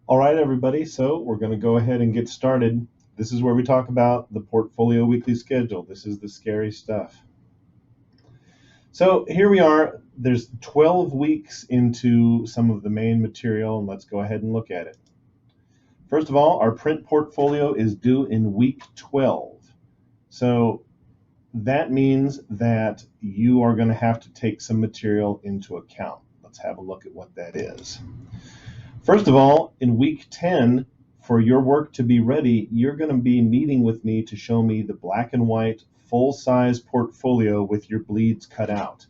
All right, everybody, so we're going to go ahead and get started. This is where we talk about the portfolio weekly schedule. This is the scary stuff. So here we are. There's 12 weeks into some of the main material, and let's go ahead and look at it. First of all, our print portfolio is due in week 12. So that means that you are going to have to take some material into account. Let's have a look at what that is. First of all, in week 10, for your work to be ready, you're going to be meeting with me to show me the black and white full-size portfolio with your bleeds cut out.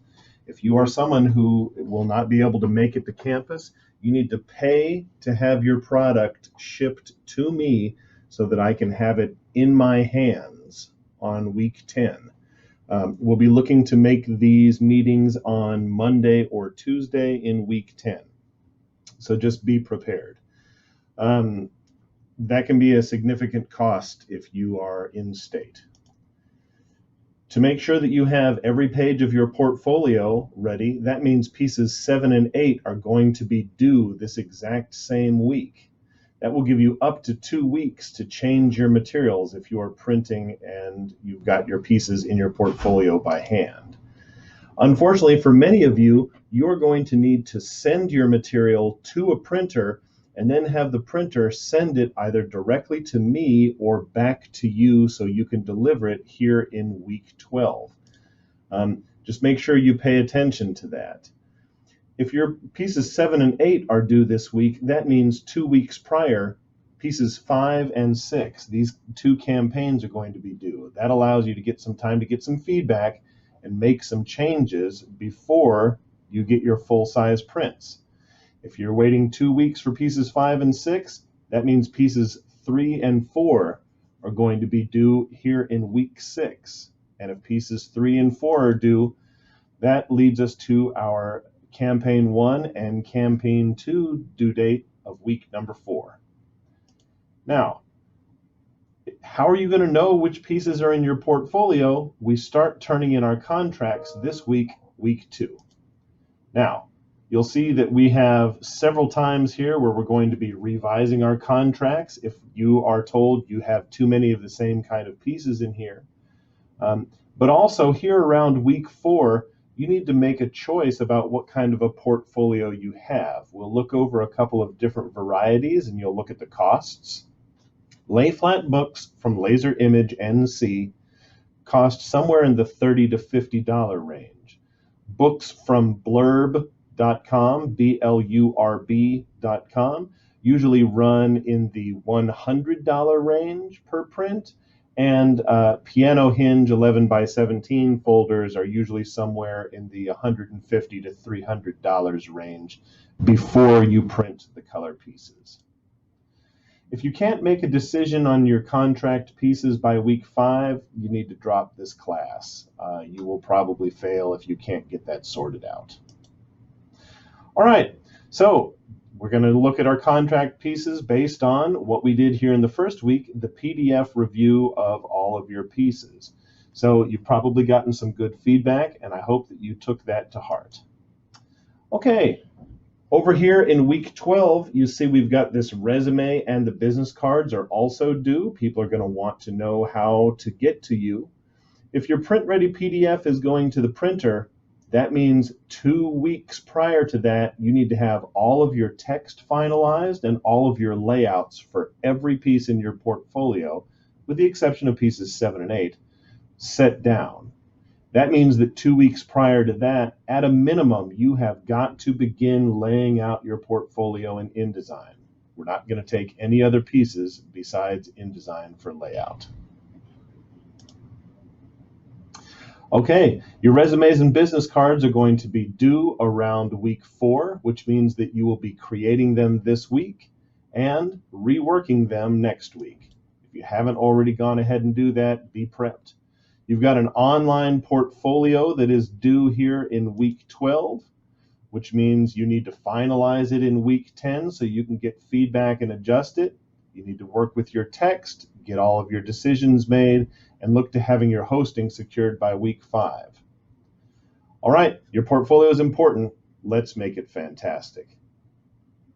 If you are someone who will not be able to make it to campus, you need to pay to have your product shipped to me so that I can have it in my hands on week 10. We'll be looking to make these meetings on Monday or Tuesday in week 10. So just be prepared. That can be a significant cost if you are in state. To make sure that you have every page of your portfolio ready, that means pieces 7 and 8 are going to be due this exact same week. That will give you up to 2 weeks to change your materials if you are printing and you've got your pieces in your portfolio by hand. Unfortunately, for many of you, you're going to need to send your material to a printer and then have the printer send it either directly to me or back to you so you can deliver it here in week 12. Just make sure you pay attention to that. If your pieces 7 and 8 are due this week, that means 2 weeks prior, pieces 5 and 6, these two campaigns are going to be due. That allows you to get some time to get some feedback and make some changes before you get your full-size prints. If you're waiting 2 weeks for pieces 5 and 6, that means pieces 3 and 4 are going to be due here in week 6. And if pieces 3 and 4 are due, that leads us to our campaign 1 and campaign 2 due date of week number 4. Now, how are you going to know which pieces are in your portfolio? We start turning in our contracts this week, week 2. Now, you'll see that we have several times here where we're going to be revising our contracts if you are told you have too many of the same kind of pieces in here. But also here around week 4, you need to make a choice about what kind of a portfolio you have. We'll look over a couple of different varieties and you'll look at the costs. Lay flat books from Laser Image NC cost somewhere in the $30 to $50 range. Books from blurb.com, B-L-U-R-B.com, usually run in the $100 range per print, and Piano Hinge 11 by 17 folders are usually somewhere in the $150 to $300 range before you print the color pieces. If you can't make a decision on your contract pieces by week 5, you need to drop this class. You will probably fail if you can't get that sorted out. All right, so we're going to look at our contract pieces based on what we did here in the first week, the PDF review of all of your pieces. So you've probably gotten some good feedback, and I hope that you took that to heart. Okay. Over here in week 12, you see we've got this resume and the business cards are also due. People are going to want to know how to get to you. If your print-ready PDF is going to the printer, that means 2 weeks prior to that, you need to have all of your text finalized and all of your layouts for every piece in your portfolio, with the exception of pieces 7 and 8, set down. That means that 2 weeks prior to that, at a minimum, you have got to begin laying out your portfolio in InDesign. We're not going to take any other pieces besides InDesign for layout. Okay, your resumes and business cards are going to be due around week 4, which means that you will be creating them this week and reworking them next week. If you haven't already gone ahead and do that, be prepped. You've got an online portfolio that is due here in week 12, which means you need to finalize it in week 10 so you can get feedback and adjust it. You need to work with your text, get all of your decisions made, and look to having your hosting secured by week 5. All right, your portfolio is important. Let's make it fantastic.